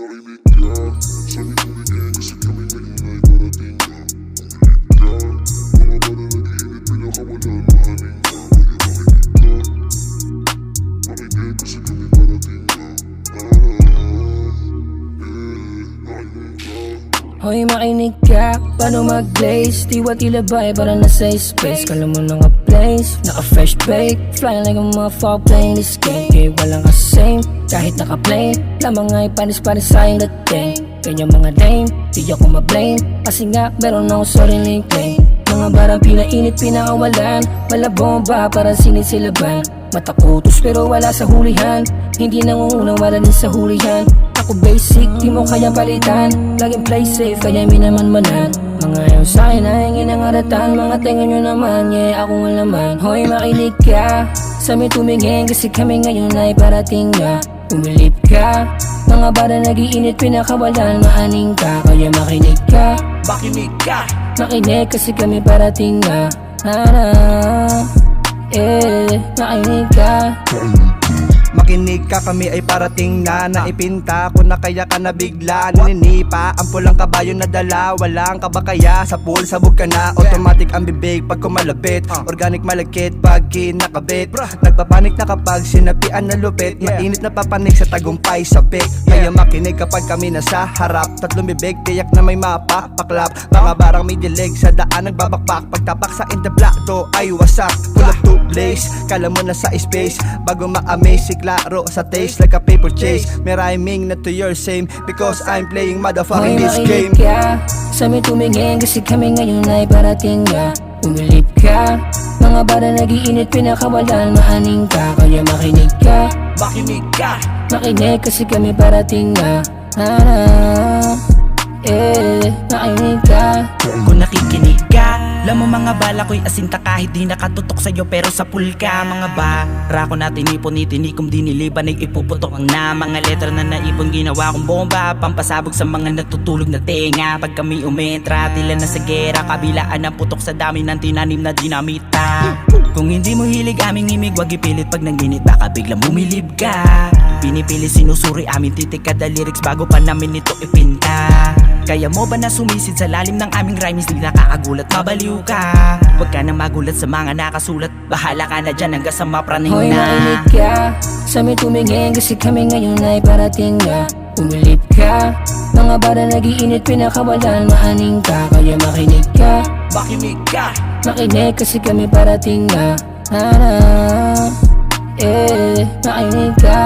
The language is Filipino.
makinig ka. Sa aming tumingin kasi kami ngayon ay parating na. Umilig ka, mga bata nag-iinit pinakawalan mahaning ka. Kaya makinig kasi kami parating na. Makinig ka. Hoy makinig ka, paano mag-blaze? Tiwa tila ba para nasa space? Kala mo naka-place, naka-fresh bake, flying like a motherfucker playing this game. Kaya walang ka-same, kahit naka-plane, lamang ay panis-panis sayang dating. Kanya mga lame, di ako ma-blame, kasi nga meron akong sariling claim. Mga barang pinainit, pinakawalan, malabomba para sinisilaban. Matakutos pero wala sa hulihan, hindi nangungunang wala din sa hulihan. Ako basic, di mo kaya palitan, laging play safe, kaya minaman-manan. Mga ayaw sa'kin ay ginangaratan, mga tenga nyo naman, yeah, ako nga naman. Hoy makinig ka, sa amin tumingin, kasi kami ngayon ay parating na. Umilip ka, mga bara nag-iinit, pinakawalan, maaning ka. Kaya makinig ka, Makinig ka, makinig kasi kami parating na. Makinig ka. makinig ka, kami ay parating na. Naipinta ko na kaya ka nabigla. Naninipa ang pulang kabayo na dala. Walang kabakaya sa pool, sabog ka na. Automatic ang bibig pag kumalapit, organic malagkit pag kinakabit. Nagpapanik na kapag sinapian na lupit. Mainit na papanik sa tagumpay sapik. Kaya makinig kapag kami nasa harap. Tatlong bibig, tiyak na may mapapaklap. Mga barang may dilig sa daan nagbabakbak. Pagtapak sa indabla, to ay wasak. Pull up to place, kala mo na sa space. Bago ma-amaze, klaro sa taste like a paper chase. May rhyming na to your same, because I'm playing motherfucking this game. Makinig ka, sa amin tumingin, kasi kami ngayon ay parating na. Umilip ka, mga bara nag-iinit, pinakawalan, maaning ka. Kaya makinig ka, Makinig ka, makinig kasi kami parating na. Makinig ka. Kung nakikinig ka, alam mo mga bala ko'y asinta kahit di nakatutok sa'yo pero sa pool ka. Mga bara ko na tinipon, itinikom, diniliban ay ipuputok ang na mga letra na naipon, ginawa kong bomba, pampasabog sa mga natutulog na tenga. Pag kami umentra, tila na sa gera, kabilaan ang putok sa dami ng tinanim na dinamita. Kung hindi mo hilig aming imig, wag ipilit pag nanginit, baka biglang bumilib ka. Pinipili sinusuri aming titik kada lyrics bago pa namin ito ipinta. Kaya mo ba na sumisid sa lalim ng aming rhymes, di nakakagulat, mabaliw ka. Huwag ka na magulat sa mga nakasulat, bahala ka na dyan hanggang sa mapraning Hoy na. makinig ka, sa amin tumingin, kasi kami ngayon ay parating na. Umilip ka, mga bara nag-iinit, pinakawalan, maaning ka. Kaya makinig ka, makinig ka, makinig kasi kami parating na. Makinig ka.